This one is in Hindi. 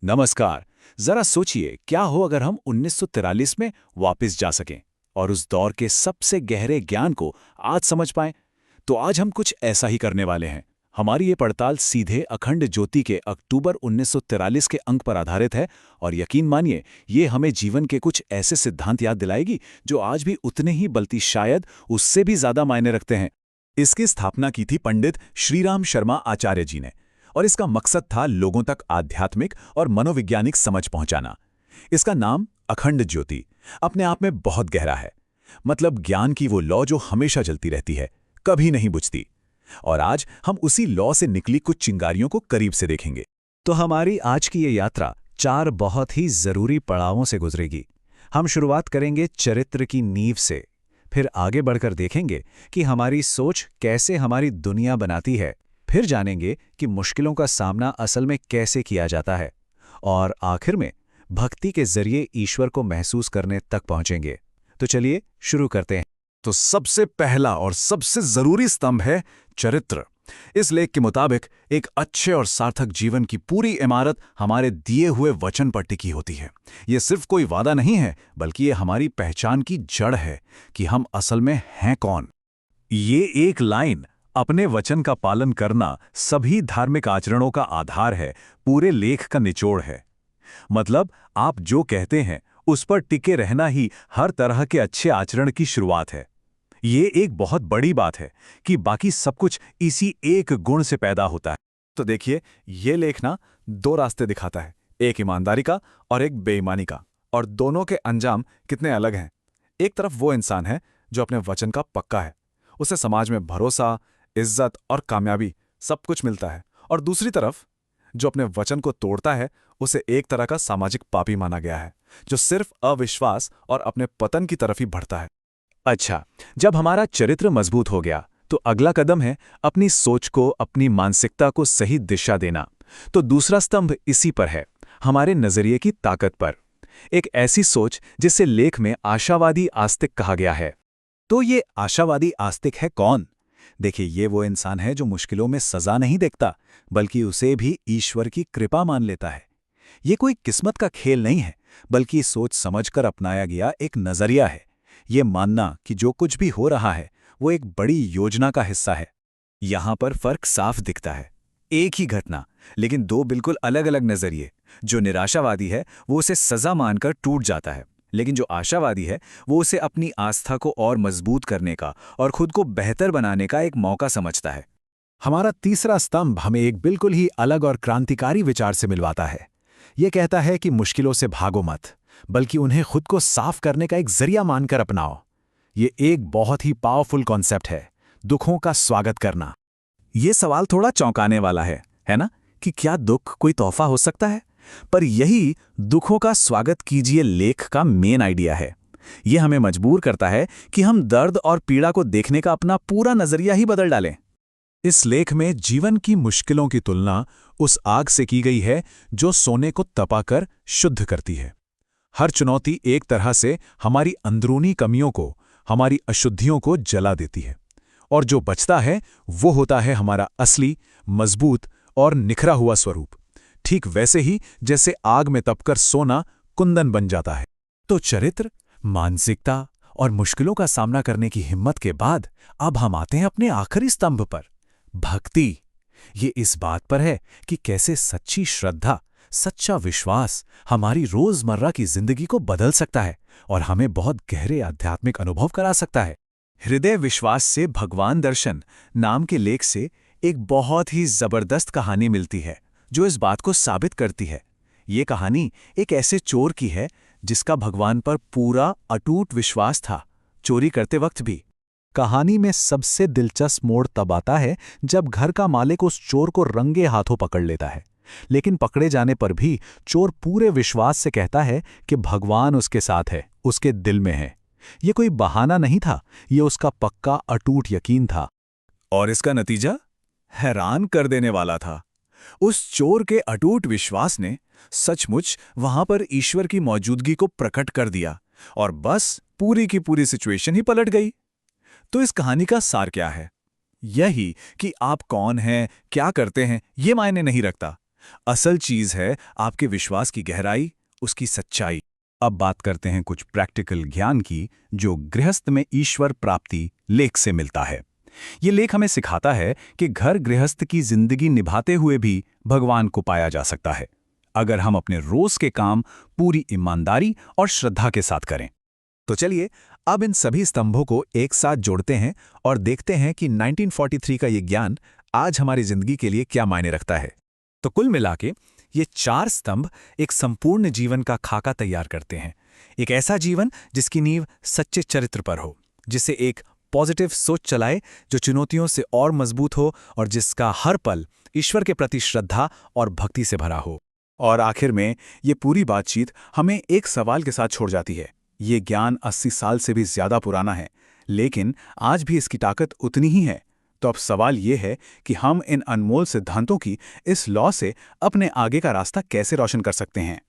नमस्कार। जरा सोचिए क्या हो अगर हम 1943 में वापस जा सकें और उस दौर के सबसे गहरे ज्ञान को आज समझ पाएं। तो आज हम कुछ ऐसा ही करने वाले हैं। हमारी ये पड़ताल सीधे अखंड ज्योति के अक्टूबर 1943 के अंक पर आधारित है और यकीन मानिए ये हमें जीवन के कुछ ऐसे सिद्धांत याद दिलाएगी जो आज भी उतने ही बल्कि शायद उससे भी ज्यादा मायने रखते हैं। इसकी स्थापना की थी पंडित श्रीराम शर्मा आचार्य जी ने और इसका मकसद था लोगों तक आध्यात्मिक और मनोवैज्ञानिक समझ पहुंचाना। इसका नाम अखंड ज्योति अपने आप में बहुत गहरा है। मतलब ज्ञान की वो लौ जो हमेशा जलती रहती है, कभी नहीं बुझती। और आज हम उसी लौ से निकली कुछ चिंगारियों को करीब से देखेंगे। तो हमारी आज की ये यात्रा 4 बहुत ही जरूरी पड़ावों से गुजरेगी। हम शुरुआत करेंगे चरित्र की नींव से, फिर आगे बढ़कर देखेंगे कि हमारी सोच कैसे हमारी दुनिया बनाती है, फिर जानेंगे कि मुश्किलों का सामना असल में कैसे किया जाता है, और आखिर में भक्ति के जरिए ईश्वर को महसूस करने तक पहुंचेंगे। तो चलिए शुरू करते हैं। तो सबसे पहला और सबसे जरूरी स्तंभ है चरित्र। इस लेख के मुताबिक एक अच्छे और सार्थक जीवन की पूरी इमारत हमारे दिए हुए वचन पर टिकी होती है। ये सिर्फ कोई वादा नहीं है, बल्कि ये हमारी पहचान की जड़ है कि हम असल में हैं कौन। ये एक लाइन, अपने वचन का पालन करना सभी धार्मिक आचरणों का आधार है, पूरे लेख का निचोड़ है। मतलब आप जो कहते हैं उस पर टिके रहना ही हर तरह के अच्छे आचरण की शुरुआत है। ये एक बहुत बड़ी बात है कि बाकी सब कुछ इसी एक गुण से पैदा होता है। तो देखिए, ये लेख ना 2 रास्ते दिखाता है, एक ईमानदारी का और एक बेईमानी का, और दोनों के अंजाम कितने अलग हैं। एक तरफ वो इंसान है जो अपने वचन का पक्का है, उसे समाज में भरोसा, इज्जत और कामयाबी सब कुछ मिलता है, और दूसरी तरफ जो अपने वचन को तोड़ता है उसे एक तरह का सामाजिक पापी माना गया है, जो सिर्फ अविश्वास और अपने पतन की तरफ ही बढ़ता है। अच्छा, जब हमारा चरित्र मजबूत हो गया तो अगला कदम है अपनी सोच को, अपनी मानसिकता को सही दिशा देना। तो दूसरा स्तंभ इसी पर है, हमारे नजरिए की ताकत पर। एक ऐसी सोच जिसे लेख में आशावादी आस्तिक कहा गया है। तो ये आशावादी आस्तिक है कौन? देखिए, ये वो इंसान है जो मुश्किलों में सजा नहीं देखता, बल्कि उसे भी ईश्वर की कृपा मान लेता है। ये कोई किस्मत का खेल नहीं है, बल्कि सोच समझकर अपनाया गया एक नजरिया है। ये मानना कि जो कुछ भी हो रहा है वो एक बड़ी योजना का हिस्सा है। यहां पर फर्क साफ दिखता है। एक ही घटना, लेकिन 2 बिल्कुल अलग अलग नजरिए। जो निराशावादी है वो उसे सजा मानकर टूट जाता है, लेकिन जो आशावादी है वो उसे अपनी आस्था को और मजबूत करने का और खुद को बेहतर बनाने का एक मौका समझता है। हमारा तीसरा स्तंभ हमें एक बिल्कुल ही अलग और क्रांतिकारी विचार से मिलवाता है। ये कहता है कि मुश्किलों से भागो मत, बल्कि उन्हें खुद को साफ करने का एक जरिया मानकर अपनाओ। ये एक बहुत ही पावरफुल कॉन्सेप्ट है, दुखों का स्वागत करना। ये सवाल थोड़ा चौंकाने वाला है ना, कि क्या दुख कोई तोहफा हो सकता है? पर यही दुखों का स्वागत कीजिए लेख का मेन आइडिया है। ये हमें मजबूर करता है कि हम दर्द और पीड़ा को देखने का अपना पूरा नजरिया ही बदल डालें। इस लेख में जीवन की मुश्किलों की तुलना उस आग से की गई है जो सोने को तपाकर शुद्ध करती है। हर चुनौती एक तरह से हमारी अंदरूनी कमियों को, हमारी अशुद्धियों को जला देती है, और जो बचता है वो होता है हमारा असली, मजबूत और निखरा हुआ स्वरूप। ठीक वैसे ही जैसे आग में तपकर सोना कुंदन बन जाता है। तो चरित्र, मानसिकता और मुश्किलों का सामना करने की हिम्मत के बाद अब हम आते हैं अपने आखिरी स्तंभ पर, भक्ति। ये इस बात पर है कि कैसे सच्ची श्रद्धा, सच्चा विश्वास हमारी रोजमर्रा की जिंदगी को बदल सकता है और हमें बहुत गहरे आध्यात्मिक अनुभव करा सकता है। हृदय विश्वास से भगवान दर्शन नाम के लेख से एक बहुत ही जबरदस्त कहानी मिलती है जो इस बात को साबित करती है। ये कहानी एक ऐसे चोर की है जिसका भगवान पर पूरा अटूट विश्वास था, चोरी करते वक्त भी। कहानी में सबसे दिलचस्प मोड़ तब आता है जब घर का मालिक उस चोर को रंगे हाथों पकड़ लेता है, लेकिन पकड़े जाने पर भी चोर पूरे विश्वास से कहता है कि भगवान उसके साथ है, उसके दिल में है। ये कोई बहाना नहीं था, ये उसका पक्का अटूट यकीन था। और इसका नतीजा हैरान कर देने वाला था। उस चोर के अटूट विश्वास ने सचमुच वहां पर ईश्वर की मौजूदगी को प्रकट कर दिया, और बस पूरी की पूरी सिचुएशन ही पलट गई। तो इस कहानी का सार क्या है? यही कि आप कौन हैं, क्या करते हैं, ये मायने नहीं रखता, असल चीज है आपके विश्वास की गहराई, उसकी सच्चाई। अब बात करते हैं कुछ प्रैक्टिकल ज्ञान की जो गृहस्थ में ईश्वर प्राप्ति लेख से मिलता है। ये लेख हमें सिखाता है कि घर गृहस्थ की जिंदगी निभाते हुए भी भगवान को पाया जा सकता है, अगर हम अपने रोज के काम पूरी ईमानदारी और श्रद्धा के साथ करें। तो चलिए अब इन सभी स्तंभों को एक साथ जोड़ते हैं और देखते हैं कि 1943 का ये ज्ञान आज हमारी जिंदगी के लिए क्या मायने रखता है। तो कुल मिलाके ये 4 स्तंभ एक संपूर्ण जीवन का खाका तैयार करते हैं। एक ऐसा जीवन जिसकी नींव सच्चे चरित्र पर हो, जिसे एक पॉजिटिव सोच चलाए, जो चुनौतियों से और मजबूत हो और जिसका हर पल ईश्वर के प्रति श्रद्धा और भक्ति से भरा हो। और आखिर में ये पूरी बातचीत हमें एक सवाल के साथ छोड़ जाती है। ये ज्ञान 80 साल से भी ज्यादा पुराना है, लेकिन आज भी इसकी ताकत उतनी ही है। तो अब सवाल ये है कि हम इन अनमोल सिद्धांतों की इस लॉ से अपने आगे का रास्ता कैसे रोशन कर सकते हैं।